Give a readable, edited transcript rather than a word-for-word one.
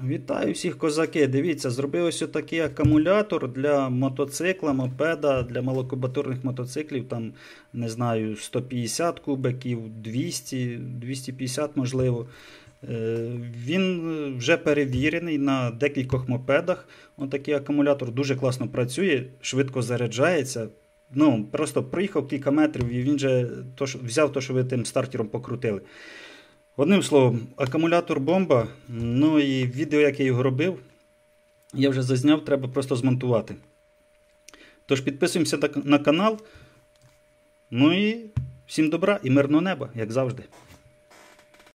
Вітаю всіх, козаки! Дивіться, зробив ось такий акумулятор для мотоцикла, мопеда, для малокубатурних мотоциклів, там, не знаю, 150 кубиків, 200, 250 можливо. Він вже перевірений на декількох мопедах. Ось такий акумулятор дуже класно працює, швидко заряджається. Ну, просто проїхав кілька метрів і він вже взяв те, що ви тим стартером покрутили. Одним словом, акумулятор бомба. Ну і відео, як я його робив, я вже зазняв, треба просто змонтувати. Тож підписуємося на канал. Ну і всім добра і мирного неба, як завжди.